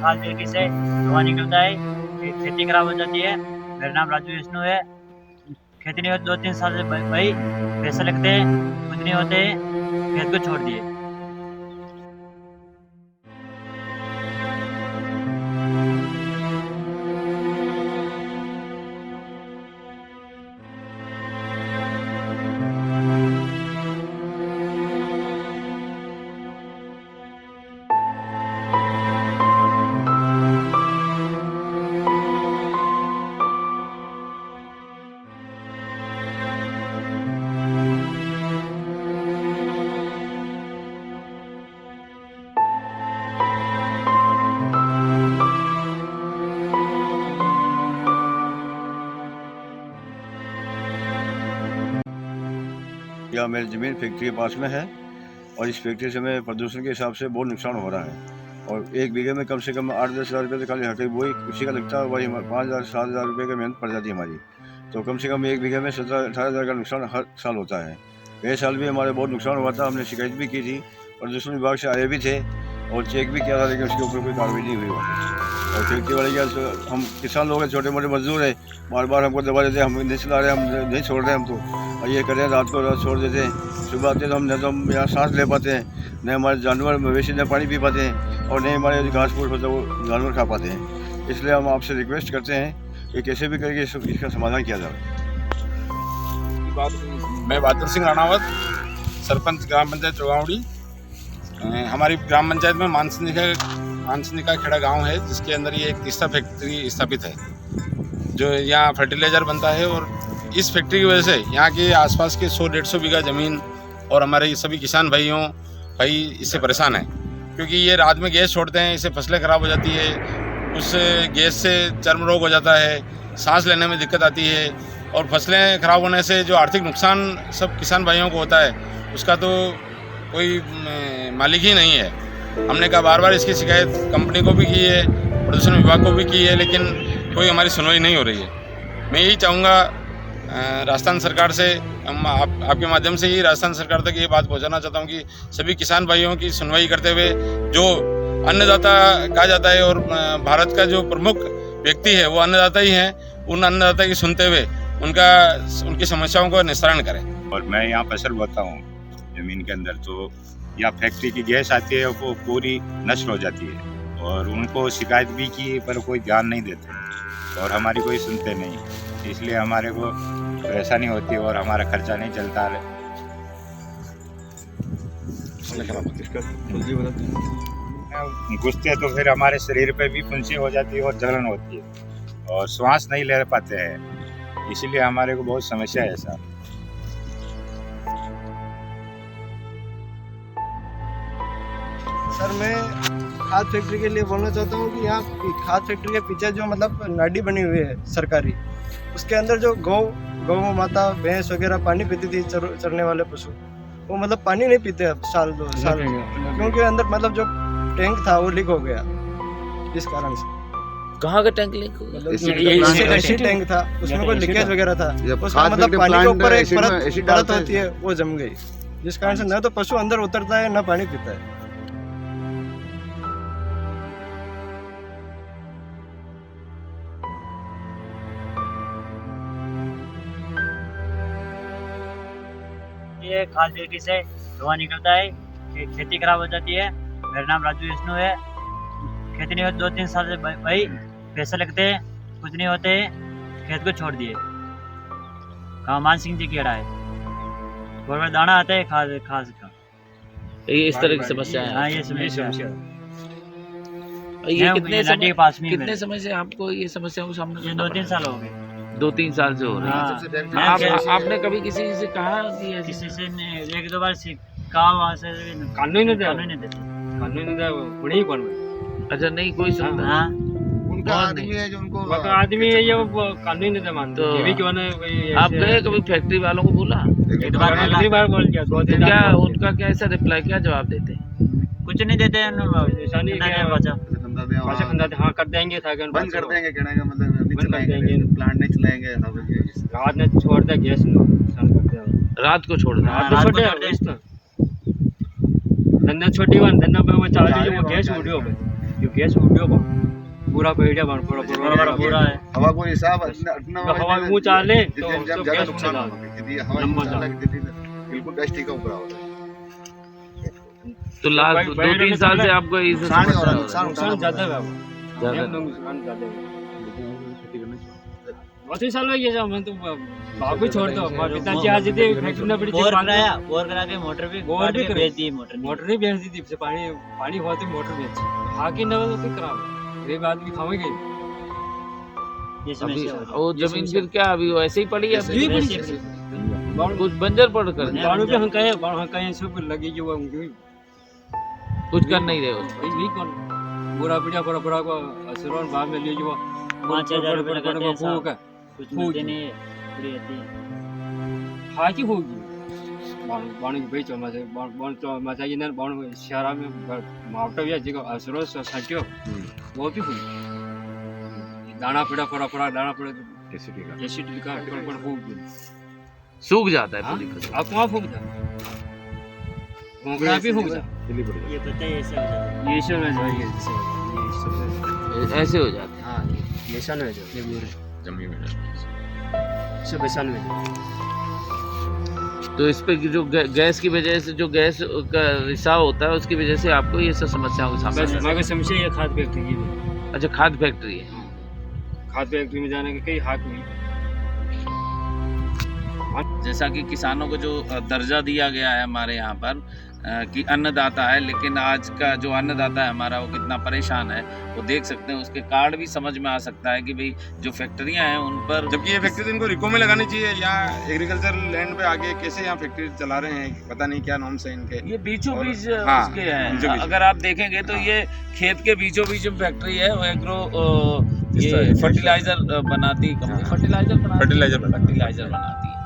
खास तरीके से धुआं निकलता है, खेती खराब हो जाती है। मेरा नाम राजू विष्णु है। खेती नहीं होती 2-3 साल से भाई पैसे लगते हैं, कुछ नहीं होते, खेत को छोड़ दिए। या मेरी ज़मीन फैक्ट्री के पास में है और इस फैक्ट्री से हमें प्रदूषण के हिसाब से बहुत नुकसान हो रहा है। और एक बीघे में कम से कम 8-10 हज़ार रुपये तो खाली हटे वही उसी का लगता है, वही 5,000-7,000 रुपये की मेहनत पड़ जाती है हमारी। तो कम से कम एक बीघे में 17-18 हज़ार का नुकसान हर साल होता है। गए साल भी हमारे बहुत नुकसान हुआ था, हमने शिकायत भी की थी, प्रदूषण विभाग से आए भी थे और चेक भी किया था, लेकिन उसके ऊपर कोई कार्रवाई नहीं हुई वापस। और फैक्ट्री वाले क्या, हम किसान लोग हैं, छोटे मोटे मजदूर हैं, बार बार हमको दबा देते हैं, हम नहीं चला रहे, हम नहीं छोड़ रहे, हम तो और ये करें, रात को रात छोड़ देते हैं, सुबह आते तो हम यहाँ सांस ले पाते हैं, न हमारे जानवर मवेशी न पानी पी पाते हैं और नहीं हमारे घास फूस होता है वो जानवर खा पाते हैं। इसलिए हम आपसे रिक्वेस्ट करते हैं कि कैसे भी करके इसका समाधान किया जाए। मैं बहादुर सिंह राणावत, सरपंच ग्राम पंचायत चौगावड़ी। हमारी ग्राम पंचायत में मानसनिका खेड़ा गांव है, जिसके अंदर ये एक तीस्ता फैक्ट्री स्थापित है, जो यहाँ फर्टिलाइज़र बनता है। और इस फैक्ट्री की वजह से यहाँ के आसपास के 100-150 बीघा ज़मीन और हमारे सभी किसान भाई इससे परेशान हैं, क्योंकि ये रात में गैस छोड़ते हैं, इससे फसलें ख़राब हो जाती है, उस गैस से चर्म रोग हो जाता है, सांस लेने में दिक्कत आती है और फसलें ख़राब होने से जो आर्थिक नुकसान सब किसान भाइयों को होता है, उसका तो कोई मालिक ही नहीं है। हमने कहा बार बार इसकी शिकायत कंपनी को भी की है, प्रदूषण विभाग को भी की है, लेकिन कोई हमारी सुनवाई नहीं हो रही है। मैं यही चाहूँगा राजस्थान सरकार से, आपके माध्यम से ही राजस्थान सरकार तक ये बात पहुँचाना चाहता हूँ कि सभी किसान भाइयों की सुनवाई करते हुए, जो अन्नदाता कहा जाता है और भारत का जो प्रमुख व्यक्ति है वो अन्नदाता ही हैं, उन अन्नदाता की सुनते हुए उनकी समस्याओं को निस्तारण करें। और मैं यहाँ फसल बोता हूँ ज़मीन के अंदर, तो यहाँ फैक्ट्री की गैस आती है वो पूरी नष्ट हो जाती है और उनको शिकायत भी की पर कोई ध्यान नहीं देते और हमारी कोई सुनते नहीं, इसलिए हमारे को परेशानी होती है और हमारा खर्चा नहीं चलता है। घुसते तो फिर हमारे शरीर पे भी फुंसी हो जाती है और जलन होती है और श्वास नहीं ले पाते हैं, इसीलिए हमारे को बहुत समस्या है सर। सर मैं खाद फैक्ट्री के लिए बोलना चाहता हूँ कि यहाँ खाद फैक्ट्री के पीछे जो मतलब नाडी बनी हुई है सरकारी, उसके अंदर जो गौ माता भैंस वगैरह पानी पीती थी, चरने वाले पशु, वो मतलब पानी नहीं पीते अब साल 2 साल, क्योंकि अंदर मतलब जो टैंक था वो लीक हो गया। इस कारण से कहाँ का टैंक लीक हो गया? मतलब एसी टैंक था, उसमें कोई लीकेज वगैरह था, उसका मतलब पानी के ऊपर एक परत होती है वो जम गई, जिस कारण से न तो पशु अंदर उतरता है न पानी पीता है। ये खास तरीके से धुआं निकलता है, खेती खराब हो जाती है। मेरा नाम राजू विष्णु है। खेती नहीं होती 2-3 साल से भाई पैसे लगते हैं, कुछ नहीं होते, खेत को छोड़ दिए। कहाँ मान सिंह जी खेड़ा है, गोबर दाना आता है खाद का। ये इस तरह की समस्या है। हाँ, ये समस्या ये कितने समय से आपको ये समस्या को सामना? ये 2-3 साल हो गए। 2-3 साल से हो रही है। आपने कभी किसी से कहा कि किसी से 1-2 बार कहा, वहाँ से कानून नहीं देता उन्हीं को। अच्छा, नहीं कोई सुनता? हाँ, उनका आदमी है जो उनको आदमी है ये कानून नहीं मानते। तो आप गए कभी फैक्ट्री वालों को बोला? एक बार बोल दिया। तो क्या उनका कैसा रिप्लाई, क्या जवाब देते हैं? कुछ नहीं देते हैं, हाँ कर देंगे, बंद कर देंगे, कहने का मतलब नहीं चलाएंगे, प्लांट नहीं चलाएंगे, रात में छोड़ दे गैस, रात को छोड़ दे। धंधा छोटी धंधा पे वो चालू, वो गैस उड़ी हो गई। जो गैस उड्यो बन पूरा पेड़िया बन पूरा पूरा है हवा को हिसाब हवा में ऊंचा ले तो ज्यादा नुकसान गैस होगा यदि हवा लंबा नीचे लग जाती है, बिल्कुल गैस टीका ऊपर होता है। तो लास्ट 2-3 साल से आपको ये नुकसान ही हो रहा है, नुकसान ज्यादा है ज्यादा नुकसान ज्यादा है। बहुत ही साल हो गया जब मैं तो बाबू छोड़ दो हमारे पिताजी आज थे फैक्ट्री में बड़ी बोर करा के मोटर भी बोर भी बेच दी मोटर मोटर नहीं बेच दी थी से पानी बहुत ही मोटर बेच हाकी न तो फिर खराब गरीब आदमी खावेंगे ये अभी समस्या हो रही वो जमीन फिर क्या अभी वैसे ही पड़ी है यही है। बड़ी ऐसे- कुछ बंजर पड़ कर बाणु पे हम कहे सब लगी जो उनकी कुछ कर नहीं रहे उसको वही कौन पूरा पीड़ा पूरा पूरा को असरोन भाव में ले जो 5,000 रुपये लगाते हैं साहब। का कुछ मिलते नहीं है पूरी रहती है हाकी होगी बाणु के बेचो मजे बाण तो मजा ये ना बाणु शहर में मावटा भी जगह असरो सोसाइटी वो भी हुई दाना पड़ा पूरा दाना पड़ा एसिड का पर होगी सूख जाता है पूरी फसल। आप वहाँ फूक जाए भी फूक जाए ये पता है ऐसे हो जाता है ये सब में जाइए ऐसे हो जाते हैं। हाँ ये सन में जाए ये पूरे जमीन में सब सन में जाए तो इस पे जो गैस की वजह से जो गैस का रिसाव होता है उसकी वजह से आपको ये सब समस्याओं का सामना बस करना मैं समझे ये खाद फैक्ट्री की है। अच्छा खाद फैक्ट्री है। खाद फैक्ट्री में जाने के कई हाथ हुई जैसा कि किसानों को जो दर्जा दिया गया है हमारे यहाँ पर कि अन्नदाता है, लेकिन आज का जो अन्नदाता है हमारा वो कितना परेशान है वो देख सकते हैं। उसके कार्ड भी समझ में आ सकता है कि भाई जो फैक्ट्रियाँ हैं उन पर जबकि ये फैक्ट्री इनको रिको में लगानी चाहिए। यहाँ एग्रीकल्चर लैंड पे आके कैसे यहाँ फैक्ट्री चला रहे हैं, पता नहीं क्या नॉर्म्स है इनके। ये बीचों और- बीच हाँ, उसके हैं। बीचों बीच। अगर आप देखेंगे तो ये खेत के बीचों बीच फैक्ट्री है। वो एग्रो इस ये तरह की फर्टिलाइजर बनाती कंपनी फर्टिलाइजर फर्टिलाइजर बनाती है।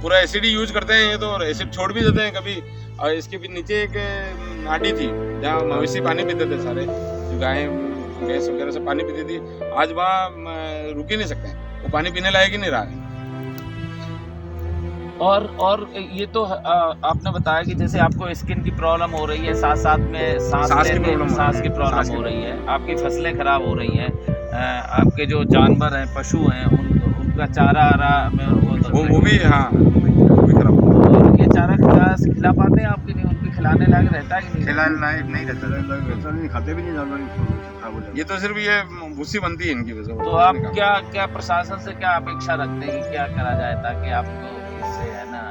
पूरा एसिड ही यूज करते हैं ये तो, और एसिड छोड़ भी देते हैं कभी। और इसके भी नीचे एक नाडी थी जहाँ मवेशी पानी पीते थे, सारे जो गायें भैंस वगैरह से पानी पीती थी। आज वहाँ रुक ही नहीं सकते हैं, वो पानी पीने लायक ही नहीं रहा है। और ये तो आपने बताया कि जैसे आपको स्किन की प्रॉब्लम हो रही है, साथ साथ में सांस की लेने प्रॉब्लम हो सांस रही की है, प्रॉब्लम सांस की हो रही है, आपकी फसलें खराब हो रही हैं, आपके जो जानवर हैं पशु हैं उनका चारा आ रहा में वो भी हाँ वो भी खराब हो रहा है। और ये चारा खिला पाते हैं आपके नहीं, उनको खिलाने लायक रहता है कि नहीं? खिलाने लायक नहीं रहता नहीं, खाते भी नहीं जानवर, खराब हो जाते ये तो सिर्फ ये भूसी बनती है इनकी वजह से। तो आप क्या प्रशासन से क्या अपेक्षा रखते हैं कि क्या करा जाए ताकि आपको इससे है ना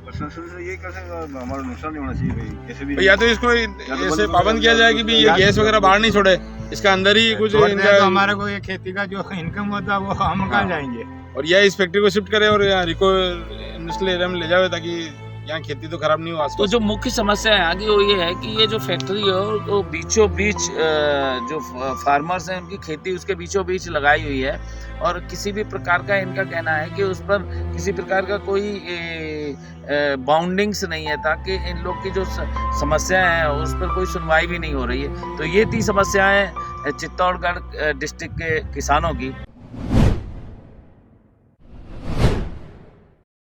प्रशासन से ये कैसे हमारा नुकसान नहीं होना चाहिए भाई, कैसे भी या तो इसको ऐसे पाबंद किया जाए कि भी ये गैस वगैरह बाहर नहीं छोड़े, इसका अंदर ही कुछ इनका हमारे को ये खेती का जो इनकम होता है वो हम कहाँ जाएंगे। और यह इस फैक्ट्री को शिफ्ट करे और यहाँ रिको इंडस्ट्रियल एरिया में ले जावे ताकि यहाँ खेती तो खराब नहीं हो तो आसपास। जो मुख्य समस्या है आगे वो ये है कि ये जो फैक्ट्री है वो बीचों बीच जो फार्मर्स हैं उनकी खेती उसके बीचों बीच लगाई हुई है और किसी भी प्रकार का इनका कहना है कि उस पर किसी प्रकार का कोई बाउंडिंग्स नहीं है ताकि इन लोग की जो समस्याएं हैं उस पर कोई सुनवाई भी नहीं हो रही है। तो ये थी समस्याएं चित्तौड़गढ़ डिस्ट्रिक्ट के किसानों की।